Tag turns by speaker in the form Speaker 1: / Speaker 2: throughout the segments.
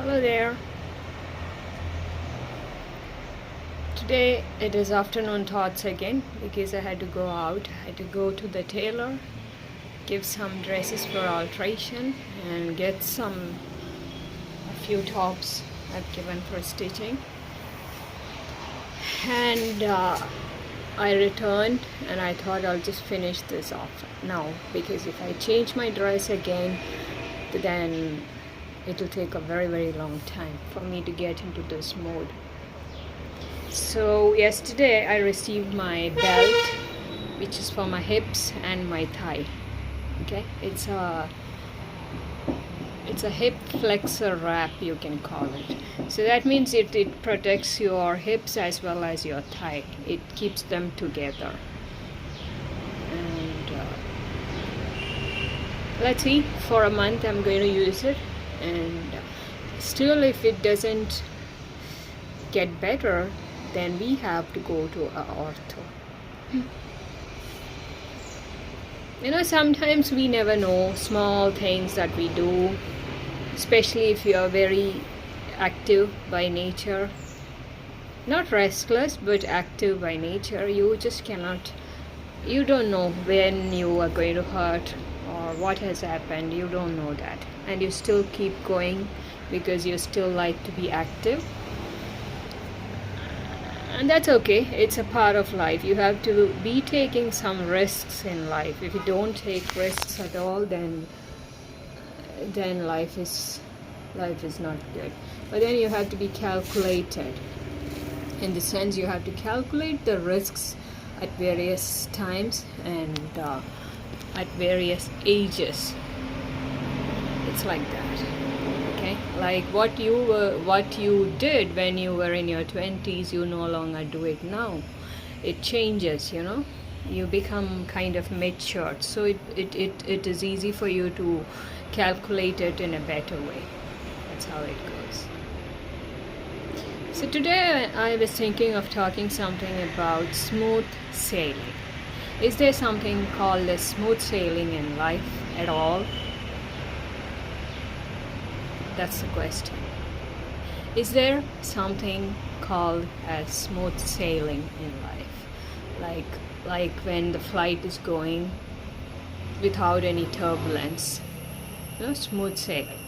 Speaker 1: Hello there. Today it is afternoon thoughts again because I had to go out. I had to go to the tailor, give some dresses for alteration, and get a few tops I've given for stitching. And I returned and I thought I'll just finish this off now, because if I change my dress again, then it'll take a very long time for me to get into this mode. So yesterday I received my belt, which is for my hips and my thigh. Okay, it's a hip flexor wrap, you can call it. So that means it protects your hips as well as your thigh. It keeps them together. And let's see, for a month I'm going to use it, and still if it doesn't get better, then we have to go to an ortho. You know, sometimes we never know small things that we do, especially if you are very active by nature. Not restless, but active by nature. You just cannot, you don't know when you are going to hurt or what has happened. You don't know that. And you still keep going because you still like to be active. And that's okay. It's a part of life. You have to be taking some risks in life. If you don't take risks at all, then life is not good. But then you have to be calculated. In the sense, you have to calculate the risks at various times and at various ages. It's like that. Okay, like what you did when you were in your 20s, you no longer do it now. It changes, you know. You become kind of matured, so it is easy for you to calculate it in a better way. That's how it goes. So today I was thinking of talking something about smooth sailing. Is there something called as smooth sailing in life at all? That's the question. Is there something called as smooth sailing in life? Like when the flight is going without any turbulence. You know, smooth sailing.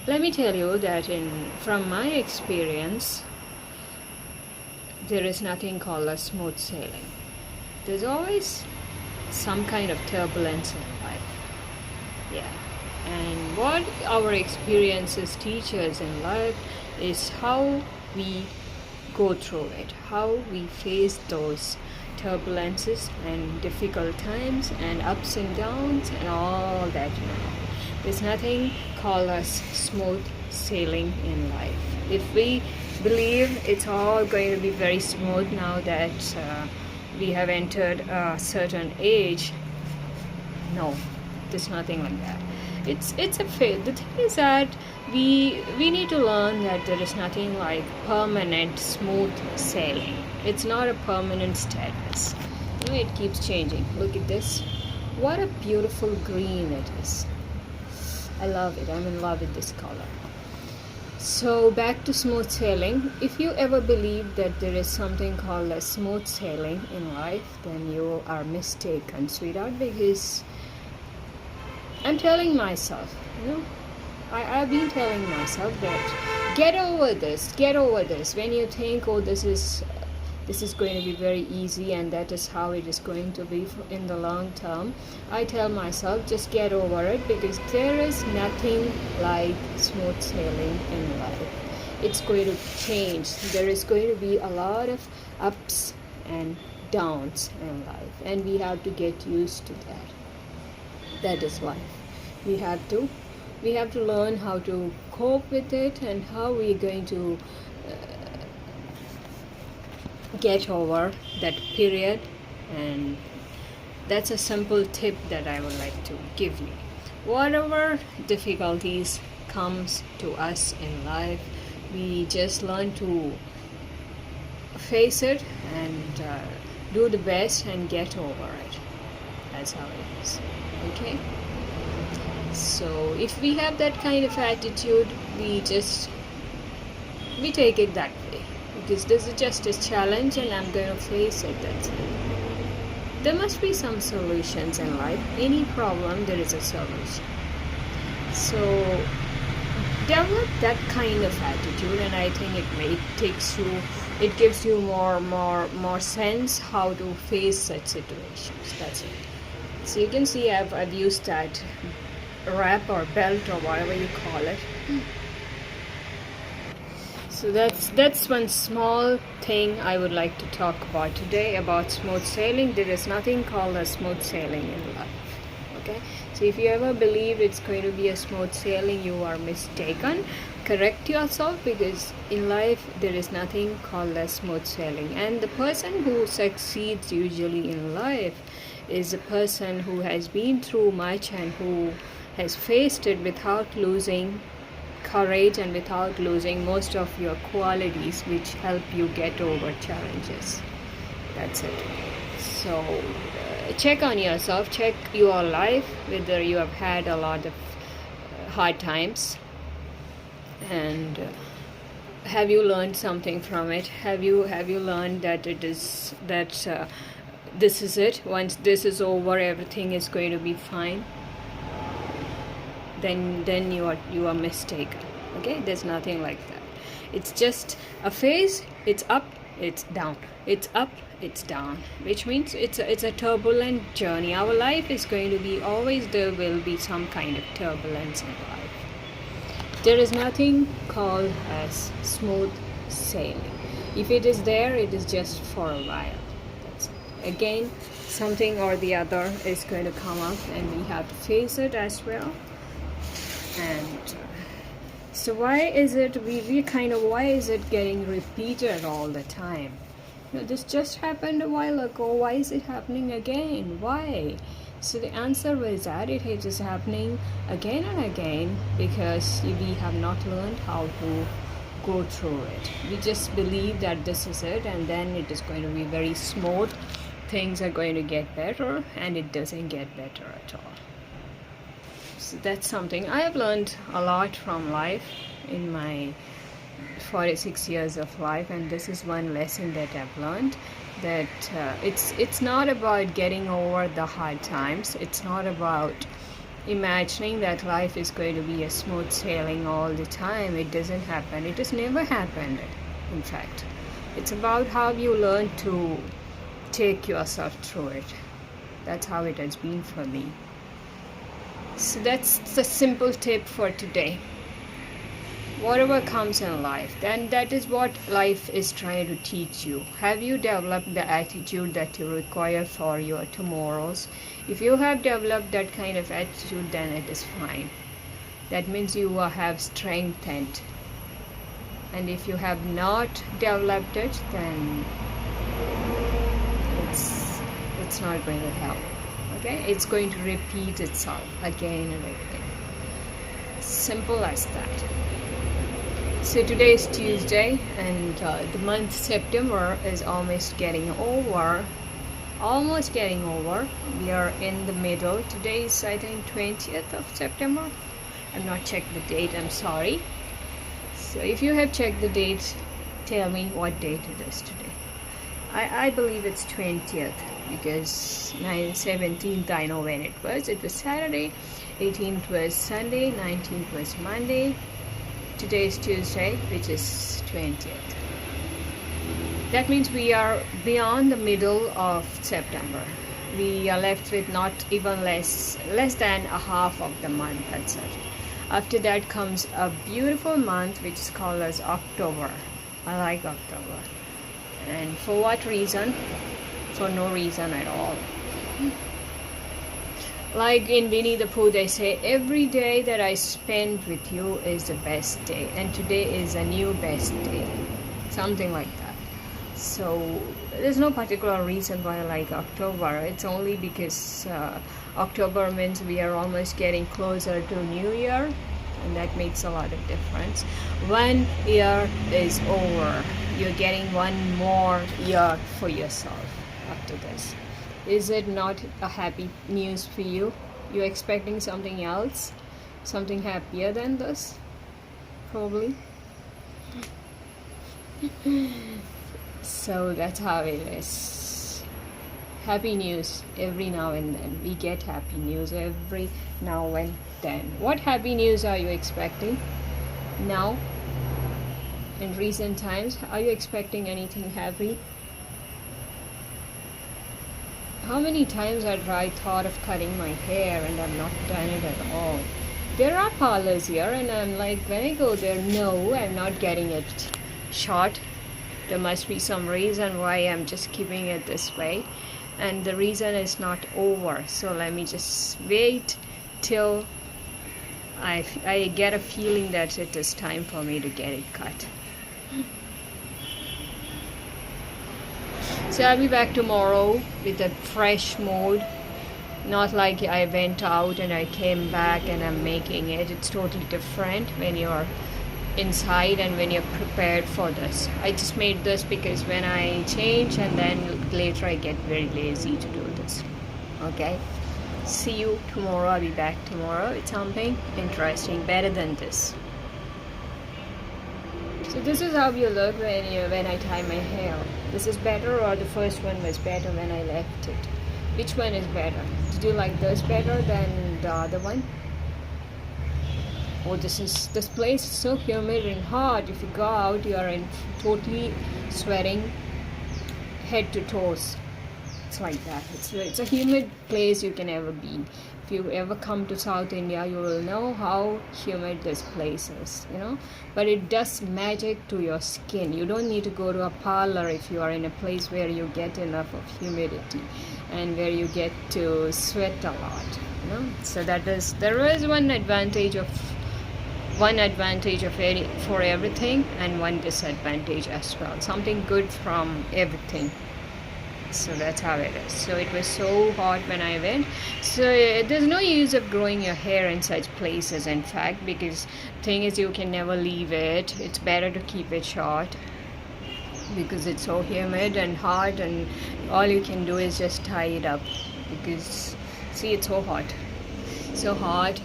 Speaker 1: Let me tell you that from my experience, there is nothing called as smooth sailing. There's always some kind of turbulence in life. Yeah. And what our experiences teach us in life is how we go through it, how we face those turbulences and difficult times and ups and downs and all that. There's nothing called as smooth sailing in life. If we believe it's all going to be very smooth now that we have entered a certain age, no, there's nothing like that. It's a faith. The thing is that we need to learn that there is nothing like permanent smooth sailing. It's not a permanent status. You know, it keeps changing. Look at this. What a beautiful green it is. I love it. I'm in love with this color. So back to smooth sailing. If you ever believe that there is something called as smooth sailing in life, then you are mistaken, sweetheart, because I'm telling myself, you know, I've been telling myself that get over this. When you think, oh, this is going to be very easy and that is how it is going to be in the long term, I tell myself, just get over it, because there is nothing like smooth sailing in life. It's going to change. There is going to be a lot of ups and downs in life, and we have to get used to that. That is life. We have to learn how to cope with it and how we're going to get over that period. And that's a simple tip that I would like to give you. Whatever difficulties comes to us in life, we just learn to face it and do the best and get over it. That's how it is. Okay? So if we have that kind of attitude, we take it that way, because this is just a challenge and I'm going to face it. That's it. There must be some solutions in life. Any problem, there is a solution. So develop that kind of attitude, and I think it gives you more sense how to face such situations. That's it. So you can see I've used that wrap or belt or whatever you call it. So that's one small thing I would like to talk about today about smooth sailing. There is nothing called a smooth sailing in life. Okay, so if you ever believe it's going to be a smooth sailing, you are mistaken. Correct yourself, because in life there is nothing called a smooth sailing. And the person who succeeds usually in life is a person who has been through much and who has faced it without losing courage and without losing most of your qualities which help you get over challenges. That's it. So check on yourself, check your life, whether you have had a lot of hard times, and have you learned something from it? Have you learned that this is it, once this is over everything is going to be fine? Then you are mistaken. Okay, there's nothing like that. It's just a phase. It's up, it's down, it's up, it's down, which means it's a turbulent journey. Our life is going to be always, there will be some kind of turbulence in life. There is nothing called as smooth sailing. If it is there, it is just for a while. That's it. Again, something or the other is going to come up and we have to face it as well. And so why is it why is it getting repeated all the time? This just happened a while ago. Why is it happening again? Why? So the answer is that it is happening again and again because we have not learned how to go through it. We just believe that this is it, and then it is going to be very smooth. Things are going to get better, and it doesn't get better at all. So that's something I have learned a lot from life in my 46 years of life, and this is one lesson that I've learned, that it's not about getting over the hard times. It's not about imagining that life is going to be a smooth sailing all the time. It doesn't happen. It has never happened, in fact. It's about how you learn to take yourself through it. That's how it has been for me. So that's the simple tip for today. Whatever comes in life, then that is what life is trying to teach you. Have you developed the attitude that you require for your tomorrows? If you have developed that kind of attitude, then it is fine. That means you will have strengthened. And if you have not developed it, then it's not going to help. Okay, it's going to repeat itself again and again. Simple as that. So today is Tuesday, and the month September is almost getting over. We are in the middle. Today is, I think, 20th of September. I've not checked the date, I'm sorry. So if you have checked the date, tell me what date it is today. I believe it's 20th, because 17th I know when it was. It was Saturday, 18th was Sunday, 19th was Monday. Today is Tuesday, which is 20th. That means we are beyond the middle of September. We are left with not even less than a half of the month. That's it. After that comes a beautiful month which is called as October. I like October. And for what reason? For no reason at all. Like in Winnie the Pooh, they say, every day that I spend with you is the best day, and today is a new best day. Something like that. So there's no particular reason why I like October. It's only because October means we are almost getting closer to New Year, and that makes a lot of difference. 1 year is over. You're getting one more year for yourself after this. Is it not a happy news for you? You're expecting something else? something happier than this, probably. So that's how it is. Happy news every now and then. We get happy news every now and then. What happy news are you expecting now? In recent times, are you expecting anything happy? How many times have I thought of cutting my hair and I've not done it at all? There are parlors here and I'm like, when I go there, no, I'm not getting it short. There must be some reason why I'm just keeping it this way, and the reason is not over. So let me just wait till I get a feeling that it is time for me to get it cut. So I'll be back tomorrow with a fresh mood. Not like I went out and I came back and I'm making it. It's totally different when you're inside and when you're prepared for this. I just made this because when I change and then later I get very lazy to do this. Okay, see you tomorrow. I'll be back tomorrow with something interesting, better than this. So this is how you look when I tie my hair. This is better, or the first one was better when I left it? Which one is better? Did you like this better than the other one? Oh, this place is so humid and hot. If you go out, you are totally sweating head to toes. It's like that. It's a humid place you can ever be. If you ever come to South India, you will know how humid this place is, but it does magic to your skin. You don't need to go to a parlor if you are in a place where you get enough of humidity and where you get to sweat a lot, so there is one advantage for everything and one disadvantage as well. Something good from everything. So that's how it is. So it was so hot when I went. So there's no use of growing your hair in such places, in fact, because thing is you can never leave it. It's better to keep it short because it's so humid and hot, and all you can do is just tie it up because see, it's so hot.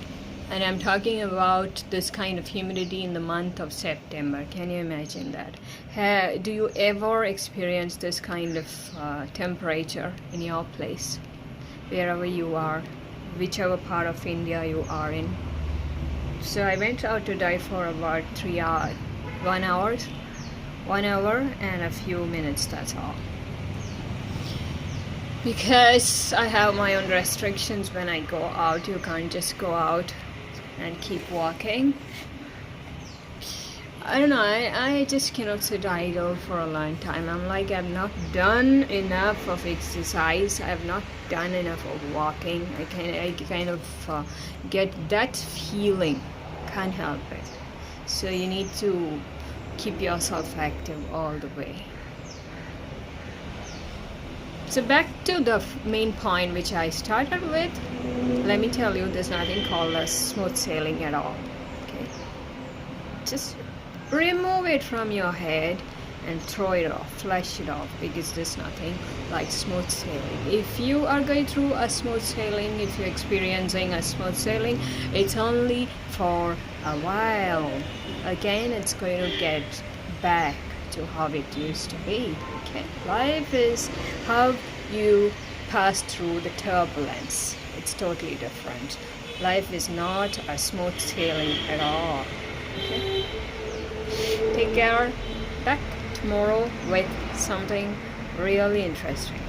Speaker 1: And I'm talking about this kind of humidity in the month of September. Can you imagine that? Do you ever experience this kind of temperature in your place, wherever you are, whichever part of India you are in? So I went out to dye for about 3 hours, 1 hour and a few minutes, that's all. Because I have my own restrictions when I go out. You can't just go out and keep walking. I don't know, I just cannot sit idle for a long time. I'm like, I've not done enough of exercise, I've not done enough of walking. I kind of get that feeling, can't help it. So you need to keep yourself active all the way. So back to the main point which I started with. Let me tell you, there's nothing called as smooth sailing at all. Okay, just remove it from your head and throw it off, flush it off, because there's nothing like smooth sailing. If you are going through a smooth sailing, if you're experiencing a smooth sailing, it's only for a while. Again, it's going to get back to how it used to be. Okay, life is how you pass through the turbulence. It's totally different. Life is not a smooth sailing at all. Okay, take care. Back tomorrow with something really interesting.